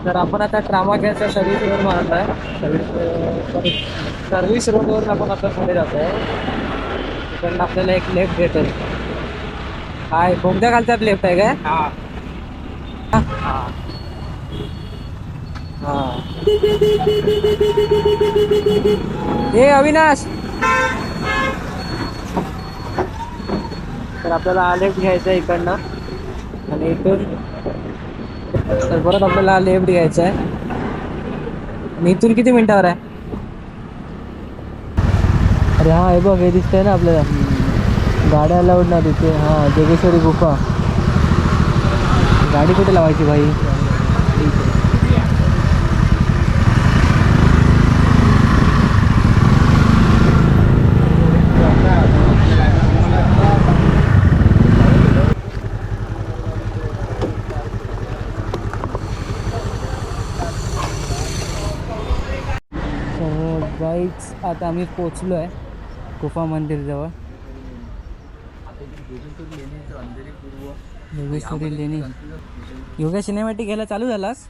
तर आपण आता ट्रामागेच्या सर्व्हिस रोड मारत आहे. सर्व्हिस रोडवरून आपण आता पुढे जातो आहे. तिकडनं आपल्याला एक लेफ्ट भेटेल. हाय, कोणत्या खालच्यात लेफ्ट आहे काय? हा हा. हे अविनाश, तर आपल्याला लेफ्ट घ्यायचं आहे इकडनं आणि इथून तर परत आपल्याला लेफ्ट घ्यायचं आहे. आणि इथून किती मिनिटावर आहे? अरे हा, हे बघ, हे दिसतंय ना आपल्याला, गाड्या अलाउड ना तिथे. हा, जोगेश्वरी गुफा. गाडी कुठे लावायची भाई? गाईच आता आम्ही पोचलो आहे गुफा मंदिरजवळ. योगेश्वरी लेणी. योगा सिनेमॅटिक घ्यायला चालू झालास?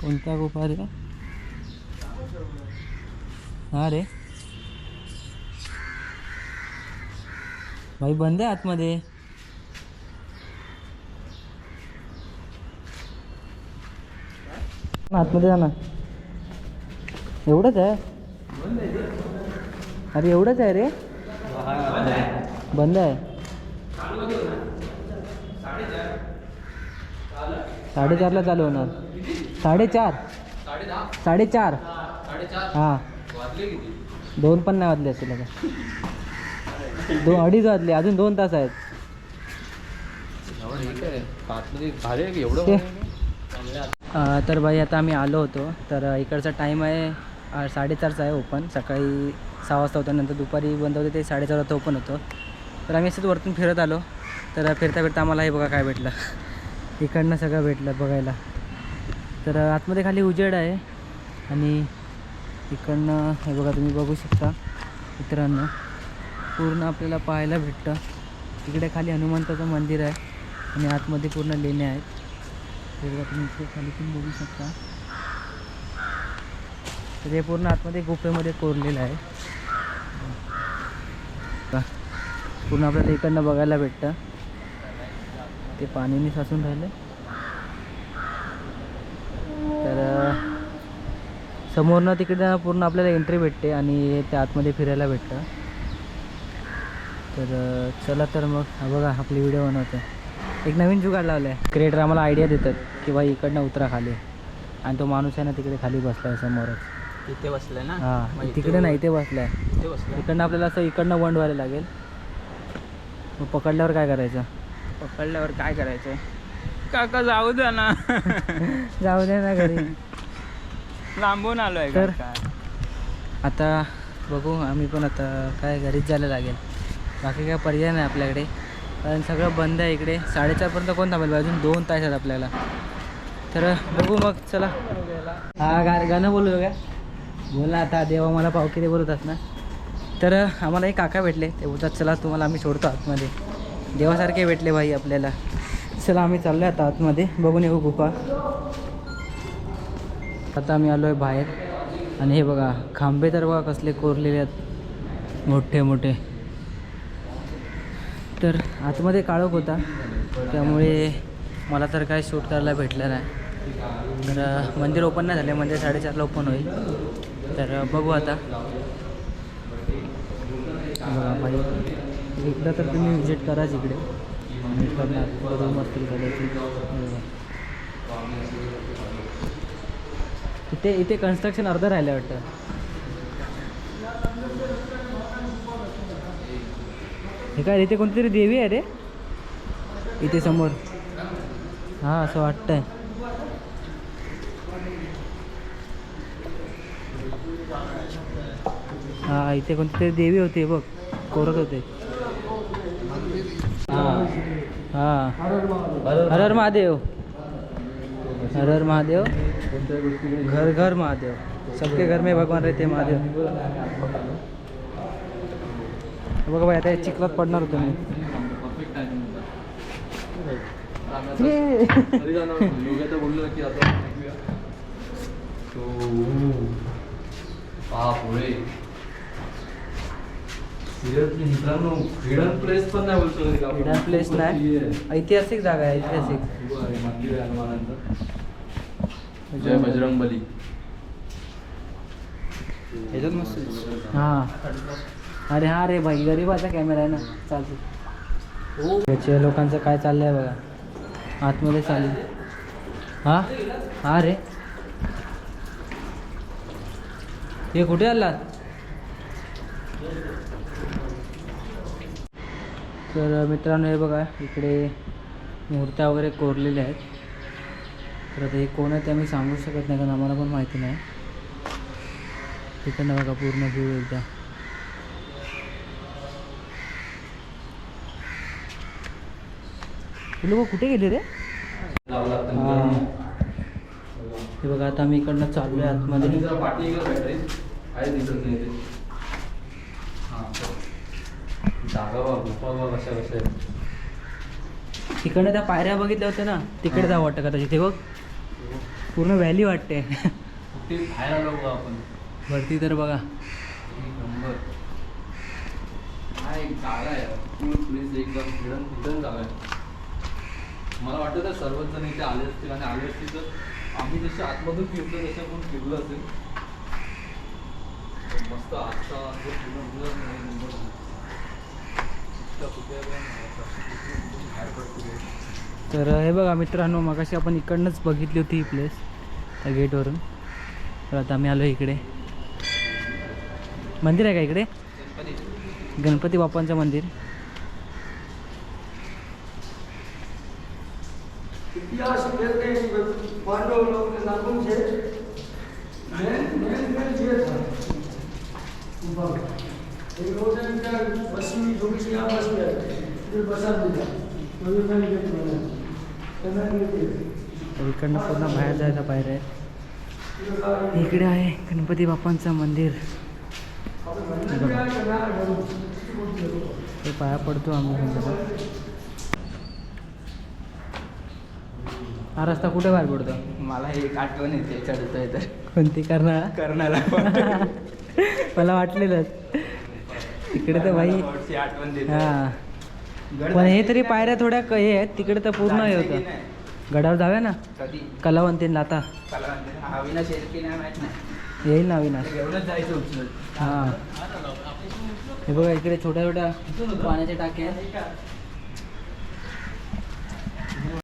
कोणता गुफा रे? हा रे भाई, बंद आहे आतमध्ये. आतमध्ये जा ना. एवढंच आहे? अरे एवढंच आहे रे. बंद आहे. 4:30ला चालू होणार. 4:30. 4:30. हां, 2 पण नाही वाजले असेल आता. 2-2:30 वाजले, अजून 2 तास आहेत. तर भाई आता आम्ही आलो होतो. तर इकडचा टाईम आहे 4:30चा आहे ओपन. सकाळी 6 वाजता होतं, नंतर दुपारी बंद होते, ते 4:30 वाजता ओपन होतं. तर आम्ही असंच वरतून फिरत आलो. तर फिरता फिरता आम्हाला हे बघा काय भेटलं. इकडनं सगळं भेटलं बघायला. तर आतमध्ये खाली उजेड आहे आणि इकडनं हे बघा, तुम्ही बघू शकता मित्रांनो, पूर्ण आपल्याला पाहायला भेटतं. इकडे खाली हनुमंताचं मंदिर आहे आणि आतमध्ये पूर्ण लेण्या आहेत. हे बघा, तुम्ही इकडे खाली पण बघू शकता. तर हे पूर्ण आतमध्ये गुफेमध्ये कोरलेलं आहे. पूर्ण आपल्याला इकडनं बघायला भेटतं. ते पाणीने साचून राहिले. तर समोरनं तिकडे पूर्ण आपल्याला एंट्री भेटते आणि त्या आतमध्ये फिरायला भेटतं. तर चला, तर मग हा बघा आपली व्हिडिओ बनवतो. एक नवीन जुगाड लावला आहे. क्रिएटर आम्हाला आयडिया देतात की बाई इकडनं उतरा खाली, आणि तो माणूस आहे ना तिकडे खाली बसला आहे समोरच. इथे बसलाय ना? हां, तिकडे नाही, इथे बसला आहे. इकडनं आपल्याला असं इकडनं वंड व्हायला लागेल. मग पकडल्यावर काय करायचं? पकडल्यावर काय करायचं? काका जाऊ द्या ना. जाऊ दे ना घरी. लांबून आलोय तर काका. आता बघू, आम्ही पण आता काय घरीच जायला लागेल. बाकी काय पर्याय नाही आपल्याकडे, कारण सगळं बंद आहे इकडे. 4:30पर्यंत कोण थांबेल? अजून 2 तास आहेत आपल्याला. तर बघू मग, चला. हा, गाणं बोलू का? बोला आता, देवा मला पावकी दे बोलत ना. तर आम्हाला एक काका भेटले. ते बोलतात चला तुम्हाला आम्ही सोडतो आतमध्ये. देवासारखे भेटले भाई आपल्याला. चला, आम्ही चाललो आहे आता आतमध्ये, बघून येऊ गुफा. आता आम्ही आलो आहे बाहेर आणि हे बघा खांबे तर बघा कसले कोरलेले आहेत, मोठे मोठे. तर आतमध्ये काळोख होता, त्यामुळे मला तर काय शूट करायला भेटलं नाही. तर मंदिर ओपन नाही झाले, मंदिर 4:30ला ओपन होईल. तर बघू आता. बघा भाई, एकदा तर तुम्ही विजिट कराच इकडे. रूम असतील करायची. इथे कन्स्ट्रक्शन अर्धं राहिलं वाटतं. हे काय, इथे कोणती तरी देवी आहे रे इथे समोर. हां, असं वाटतंय. हां, इथे कोणती तरी देवी होती बघ, कोरत होते. हां हां, हर हर महादेव, हर हर महादेव. कोणत्याही गोष्टी घर घर महादेव, सबके घर में भगवान रहते महादेव. हे बघा बाई, आता हे चिखलात पडणार होतो मी. परफेक्ट टायमिंग होता. ये. तरी जाणार योग्य बोललो की आता ऐकूया. तो पुढे सिरियसली मित्रांनो, हिडन प्लेस पण नाही बोलतो कधी का आपण. हिडन प्लेस नाही, ऐतिहासिक जागा आहे, ऐतिहासिक. उभं आहे, मंदिर आहे हनुमानांचं. जय बजरंग बली. ह्याच्यात मस्त हां, अरे हा रे भाई, गरीबाचा कॅमेरा आहे ना, चालतो. त्याच्या लोकांचं काय चाललंय बघा, आतमध्ये चालू. हा हा रे, हे कुठे आलात? तर मित्रांनो हे बघा, इकडे मूर्त्या वगैरे कोरलेल्या आहेत. तर आता हे कोण आहे ते आम्ही सांगू शकत नाही, कारण आम्हाला पण माहिती नाही. तिकडनं बघा पूर्ण व्ह्यू एकदा. हे लोक कुठे गेले रे? जावं लागतं हां, मित्रांनो. हे बघा आता आम्ही इकडनं चाललो आहे आतमध्ये. जरा पाठी कर बॅटरी आहे, दिसत नाही ते. हां, जागा बघ, गुफा बघ, कशा कशा आहेत. तिकडनं त्या पायऱ्या बघितल्या होत्या ना, तिकडे जावं वाटतं का तिथे बघ, पूर्ण व्हॅली वाटते. कुठे बाहेर आलो बघा आपण. वरती तर बघा. एक नंबर. हा एक जागा आहे, फुल प्लेस एकदम हिडन जागा आहे. मला वाटतं तर सर्वच जण इथे आले असतील, आणि आले असतील तर आम्ही जसे आतमधून फिरतो तसे आपण फिरलो असेल. तर मस्त आजचा जो पूर्ण नंबर कुठे बाहेर पडतो. तर हे बघा मित्रांनो, मगाशी आपण इकडनंच बघितली होती ही प्लेस, त्या गेटवरून. तर आता आम्ही आलो इकडे. मंदिर आहे का इकडे? गणपती बाप्पांचं मंदिर. इतिहास कहते हैं कि पांडव लोग के नाम से मेन ये था एक रोजन का बसी जो कि यहाँ बस गया फिर बसा दिया तो ये मैंने गेट बनाया तर इकडनं पूर्ण बाहेर जायला पायऱ्या आहे. इकडे आहे गणपती बाप्पांचं मंदिर. हे बघा. ते पाया पडतो आम्ही गणपती. हा रस्ता कुठे बाहेर पडतो? मला एक आठवण येते चढतोय तर कोणती करणार? कर्नाला मला वाटलेलंच तिकडे तर भाई. आठवण देते. हां, पण हे तरी पायऱ्या थोड्या हे आहेत, तिकडे तर पूर्ण हे होतं. गडावर जाऊया ना, कधी कलावंतीन आता अविनाश येईल की नाही माहित नाही, येईल ना अविनाश. घेऊनच जायचं उचलत. हां, हे बघा इकडे छोट्या छोट्या पाण्याच्या टाक्या आहेत.